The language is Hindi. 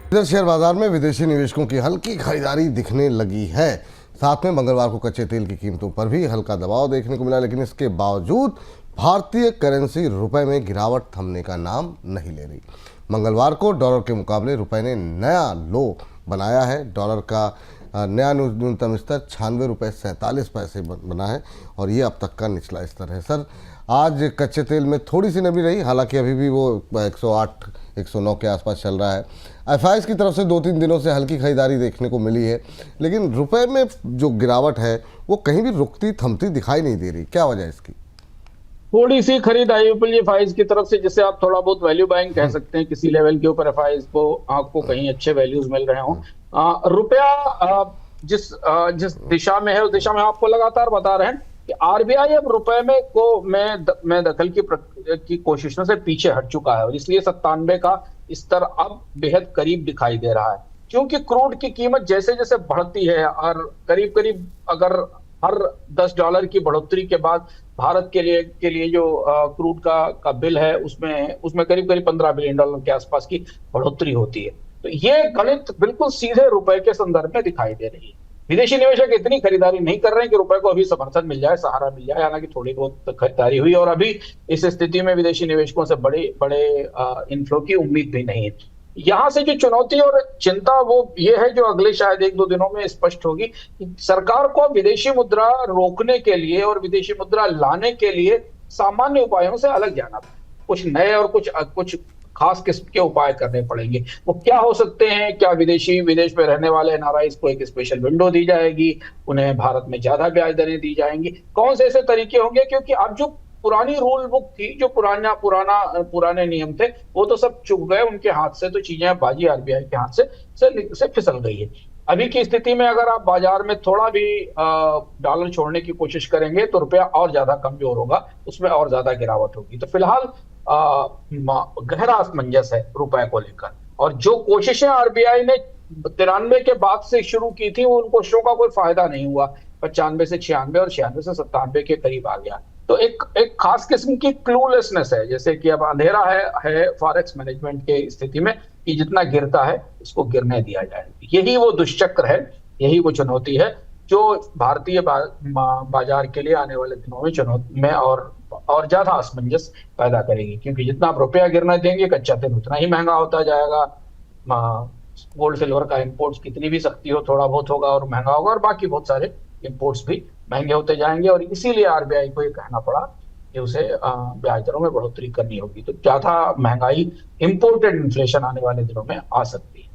इधर शेयर बाजार में विदेशी निवेशकों की हल्की खरीदारी दिखने लगी है। साथ में मंगलवार को कच्चे तेल की कीमतों पर भी हल्का दबाव देखने को मिला, लेकिन इसके बावजूद भारतीय करेंसी रुपए में गिरावट थमने का नाम नहीं ले रही। मंगलवार को डॉलर के मुकाबले रुपए ने नया लो बनाया है। डॉलर का नया न्यूनतम स्तर 96 रुपये 47 पैसे बना है और ये अब तक का निचला स्तर है। सर, आज कच्चे तेल में थोड़ी सी नमी रही, हालांकि अभी भी वो 108 109 के आसपास चल रहा है। एफआईएस की तरफ से 2-3 दिनों से हल्की खरीदारी देखने को मिली है, लेकिन रुपए में जो गिरावट है वो कहीं भी रुकती थमती दिखाई नहीं दे रही। क्या वजह है इसकी? थोड़ी सी खरीदारी पर एफआईएस की तरफ से, जिसे आप थोड़ा बहुत वैल्यू बाइंग कह सकते हैं, किसी लेवल के ऊपर एफआईएस को आपको कहीं अच्छे वैल्यूज मिल रहे हों। रुपया जिस दिशा में है उस दिशा में आपको लगातार बता रहे हैं कि आरबीआई अब रुपए में दखल की कोशिशों से पीछे हट चुका है और इसलिए 97 का स्तर अब बेहद करीब दिखाई दे रहा है, क्योंकि क्रूड की कीमत जैसे जैसे बढ़ती है और करीब करीब अगर हर $10 की बढ़ोतरी के बाद भारत के लिए जो क्रूड का बिल है उसमें करीब करीब $15 बिलियन के आसपास की बढ़ोतरी होती है। तो ये गणित बिल्कुल सीधे रुपए के संदर्भ में दिखाई दे रही है। विदेशी निवेशक इतनी खरीदारी नहीं कर रहे हैं कि रुपए को अभी समर्थन मिल जाए, सहारा मिल जाए। हालांकि थोड़ी बहुत खरीदारी हुई और अभी इस स्थिति में विदेशी निवेशकों से बड़े इनफ्लो की उम्मीद भी नहीं है। यहाँ से जो चुनौती और चिंता वो ये है, जो अगले शायद 1-2 दिनों में स्पष्ट होगी कि सरकार को विदेशी मुद्रा रोकने के लिए और विदेशी मुद्रा लाने के लिए सामान्य उपायों से अलग जाना पड़ेगा। कुछ नए और कुछ खास किस्म के उपाय करने पड़ेंगे। वो क्या हो सकते हैं? क्या विदेश में रहने वाले एनआरआईज को एक स्पेशल विंडो दी जाएगी? उन्हें भारत में ज्यादा ब्याज दरें दी जाएंगी? कौन से ऐसे तरीके होंगे? क्योंकि अब जो पुरानी रूल बुक थी, जो पुराने नियम थे, वो तो सब चुक गए उनके हाथ से। तो चीजें बाजी आरबीआई के हाथ से फिसल गई है। अभी की स्थिति में अगर आप बाजार में थोड़ा भी डॉलर छोड़ने की कोशिश करेंगे तो रुपया और ज्यादा कमजोर होगा, उसमें और ज्यादा गिरावट होगी। तो फिलहाल गहरा असमंजस है रुपए को लेकर, और जो कोशिशें आरबीआई ने 93 के बाद से शुरू की थी उन कोशिशों का कोई फायदा नहीं हुआ। 95 से 96 और 96 से 97 के करीब आ गया। तो एक खास किस्म की क्लूलेसनेस है, जैसे कि अब अंधेरा है फॉरेक्स मैनेजमेंट के स्थिति में कि जितना गिरता है इसको गिरने दिया जाए। यही वो दुष्चक्र है, यही वो चुनौती है जो भारतीय बाजार के लिए आने वाले दिनों में चुनौती में और ज्यादा असमंजस पैदा करेगी। क्योंकि जितना आप रुपया गिरना देंगे, कच्चा तेल उतना ही महंगा होता जाएगा। गोल्ड सिल्वर का इंपोर्ट्स कितनी भी सख्ती हो, थोड़ा बहुत होगा और महंगा होगा, और बाकी बहुत सारे इंपोर्ट्स भी महंगे होते जाएंगे। और इसीलिए आरबीआई को ये कहना पड़ा कि उसे ब्याज दरों में बढ़ोतरी करनी होगी। तो ज्यादा महंगाई, इंपोर्टेड इन्फ्लेशन आने वाले दिनों में आ सकती है।